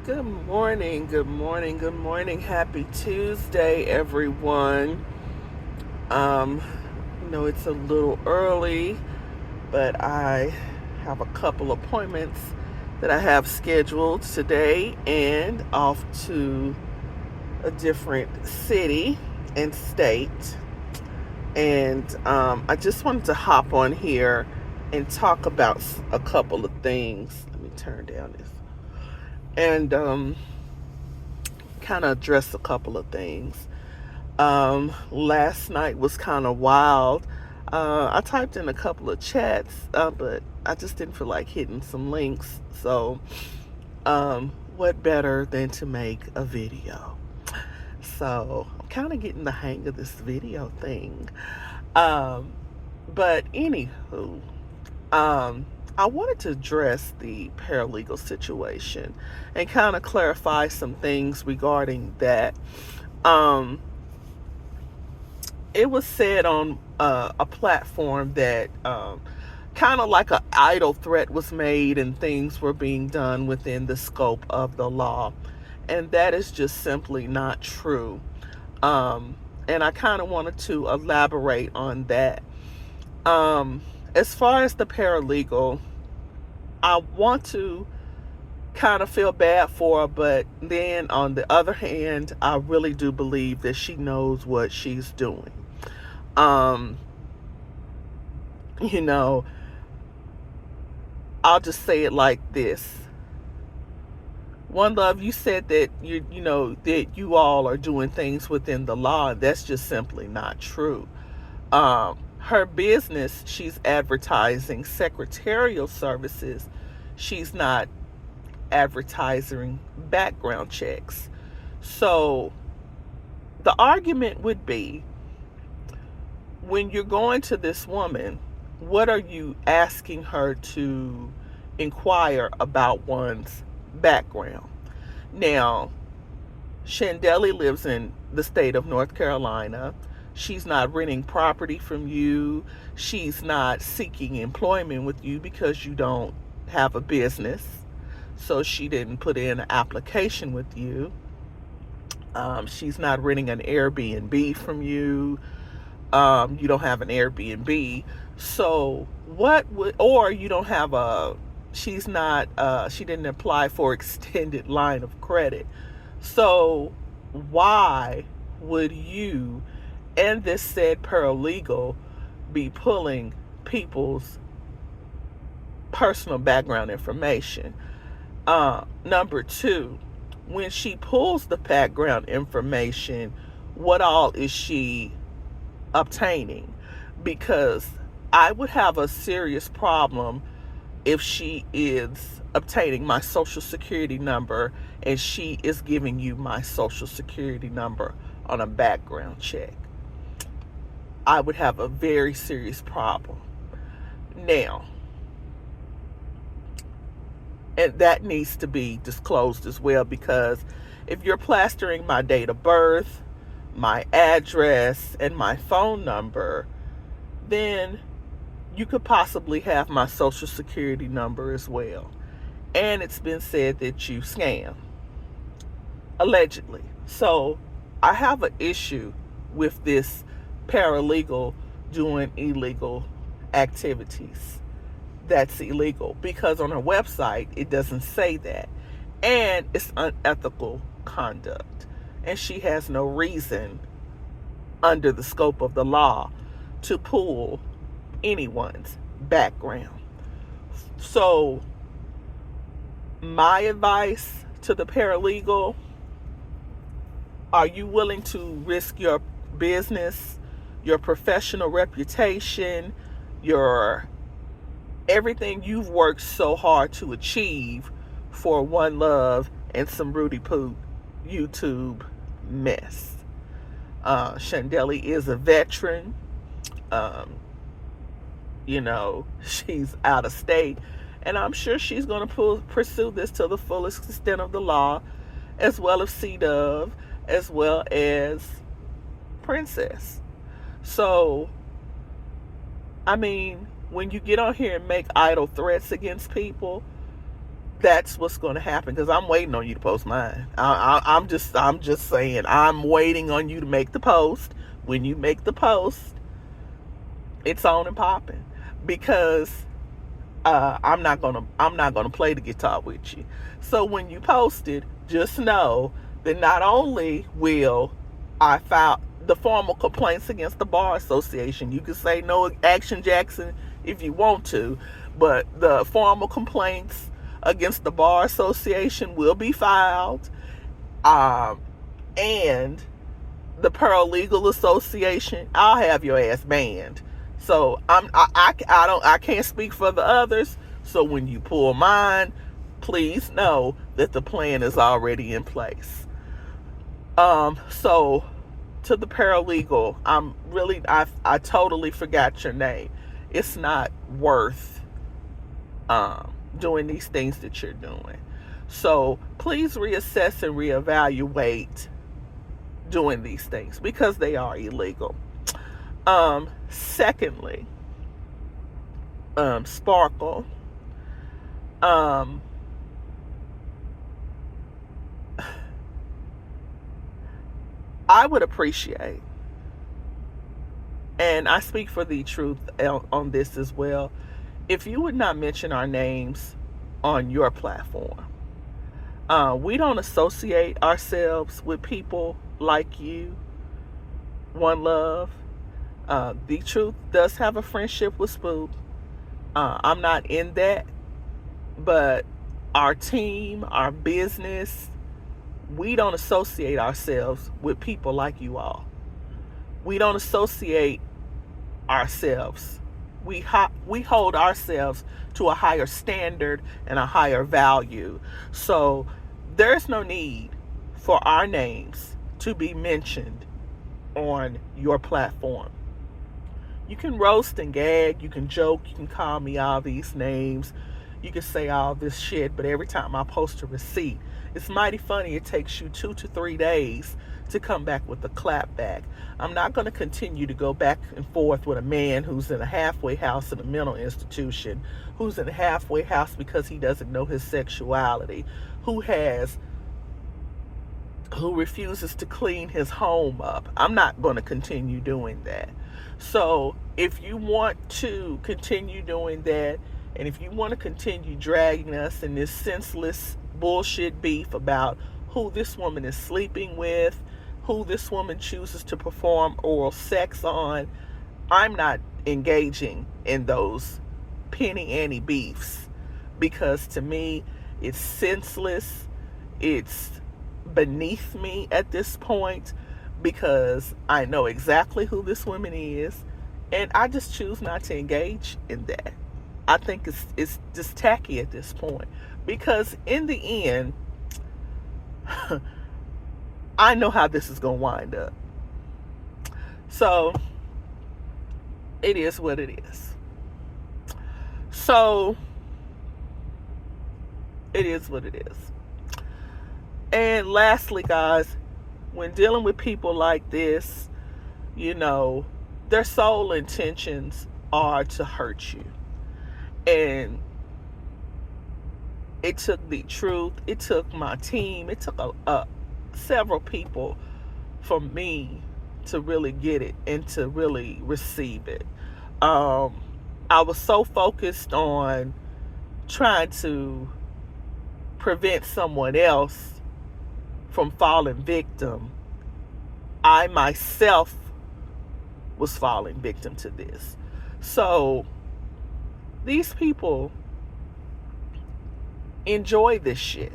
Good morning, good morning, good morning. Happy Tuesday, everyone. Um, it's a little early, but I have a couple appointments that I have scheduled today and off to a different city and state. And I just wanted to hop on here and talk about a couple of things. Let me turn down this. And kind of address a couple of things. Last night was kind of wild. I typed in a couple of chats, but I just didn't feel like hitting some links. So, what better than to make a video? So, I'm kind of getting the hang of this video thing. Um, but anywho, I wanted to address the paralegal situation and kind of clarify some things regarding that. Um, it was said on a platform that kind of like an idle threat was made and things were being done within the scope of the law. And that is just simply not true. And I kind of wanted to elaborate on that. Um, as far as the paralegal, I want to kind of feel bad for her, but then on the other hand, I really do believe that she knows what she's doing. Um, you know, I'll just say it like this. One Love, you said that that you all are doing things within the law. That's just simply not true. Her business, she's advertising secretarial services. She's not advertising background checks. So the argument would be, when you're going to this woman, what are you asking her to inquire about one's background? Now, Shandeli lives in the state of North Carolina. She's not renting property from you. She's not seeking employment with you because you don't have a business. So she didn't put in an application with you. She's not renting an Airbnb from you. You don't have an Airbnb. So what would, or you don't have a, she's not, she didn't apply for extended line of credit. So why would you and this said paralegal be pulling people's personal background information? Number two, when she pulls the background information, what all is she obtaining? Because I would have a serious problem if she is obtaining my social security number and she is giving you my social security number on a background check. I would have a very serious problem. Now, and that needs to be disclosed as well, because if you're plastering my date of birth, my address, and my phone number, then you could possibly have my social security number as well. And it's been said that you scam, allegedly. So I have an issue with this paralegal doing illegal activities. That's illegal because on her website it doesn't say that. And it's unethical conduct. And she has no reason under the scope of the law to pull anyone's background. So, my advice to the paralegal: are you willing to risk your business, your professional reputation, your everything you've worked so hard to achieve for One Love and some Rudy Poo YouTube mess? Shandeli is a veteran. Um, she's out of state, and I'm sure she's going to pursue this to the fullest extent of the law, as well as C-Dove, as well as Princess. So, I mean, when you get on here and make idle threats against people, That's what's going to happen, because I'm waiting on you to post mine. I'm just saying, I'm waiting on you to make the post. When you make the post, it's on and popping, because I'm not gonna play the guitar with you. So when you post it, just know that not only will I file the formal complaints against the Bar Association, you can say no action Jackson if you want to, but the formal complaints against the Bar Association will be filed, and the Paralegal Association, I'll have your ass banned. So I can't speak for the others. So when you pull mine, please know that the plan is already in place. So to the paralegal, I totally forgot your name. It's not worth doing these things that you're doing. So please reassess and reevaluate doing these things, because they are illegal. Secondly, Sparkle. I would appreciate, and I speak for the truth on this as well, if you would not mention our names on your platform. We don't associate ourselves with people like you, One Love. The Truth does have a friendship with Spook. I'm not in that, but our team, our business, we don't associate ourselves with people like you all. We don't associate ourselves. We hold ourselves to a higher standard and a higher value. So there's no need for our names to be mentioned on your platform. You can roast and gag, you can joke, you can call me all these names, you can say all this shit, but every time I post a receipt, it's mighty funny. It takes you 2 to 3 days to come back with a clap back. I'm not going to continue to go back and forth with a man who's in a halfway house in a mental institution, who's in a halfway house because he doesn't know his sexuality, who refuses to clean his home up. I'm not going to continue doing that. So if you want to continue doing that, and if you want to continue dragging us in this senseless bullshit beef about who this woman is sleeping with, who this woman chooses to perform oral sex on, I'm not engaging in those penny ante beefs, because to me it's senseless. It's beneath me at this point, because I know exactly who this woman is, and I just choose not to engage in that. I think it's just tacky at this point, because in the end, I know how this is going to wind up. So it is what it is. So it is what it is. And lastly, guys, when dealing with people like this, their sole intentions are to hurt you. And it took the truth, it took my team, it took several people for me to really get it and to really receive it. I was so focused on trying to prevent someone else from falling victim. I myself was falling victim to this. So these people enjoy this shit,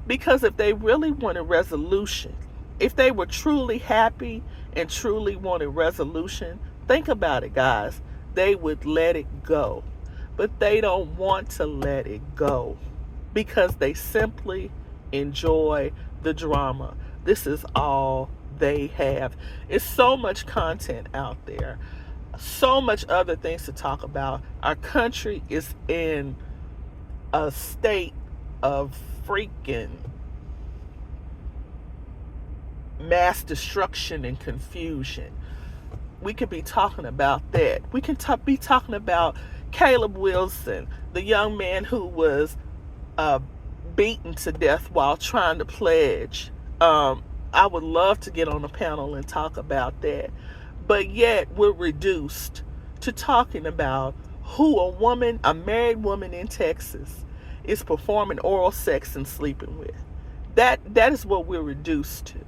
because if they really wanted resolution, if they were truly happy and truly wanted resolution, think about it, guys, they would let it go. But they don't want to let it go, because they simply enjoy the drama. This is all they have. It's so much content out there, so much other things to talk about. Our country is in a state of freaking mass destruction and confusion. We could be talking about that. We can be talking about Caleb Wilson, the young man who was beaten to death while trying to pledge. I would love to get on a panel and talk about that. But yet we're reduced to talking about who a married woman in Texas, is performing oral sex and sleeping with. That is what we're reduced to.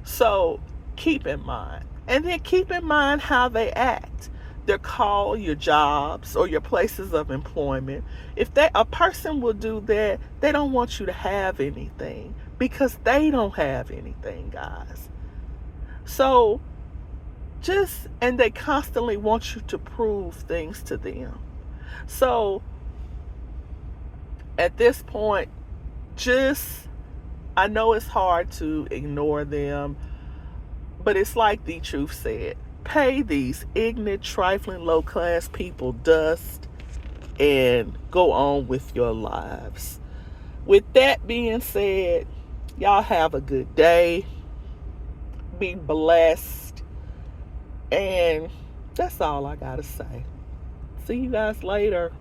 So keep in mind. And then keep in mind how they act. Their call, your jobs, or your places of employment. If a person will do that, they don't want you to have anything because they don't have anything, guys. So and they constantly want you to prove things to them. So at this point, I know it's hard to ignore them, but it's like the truth said. Pay these ignorant, trifling, low-class people dust and go on with your lives. With that being said, y'all have a good day. Be blessed. And that's all I gotta say. See you guys later.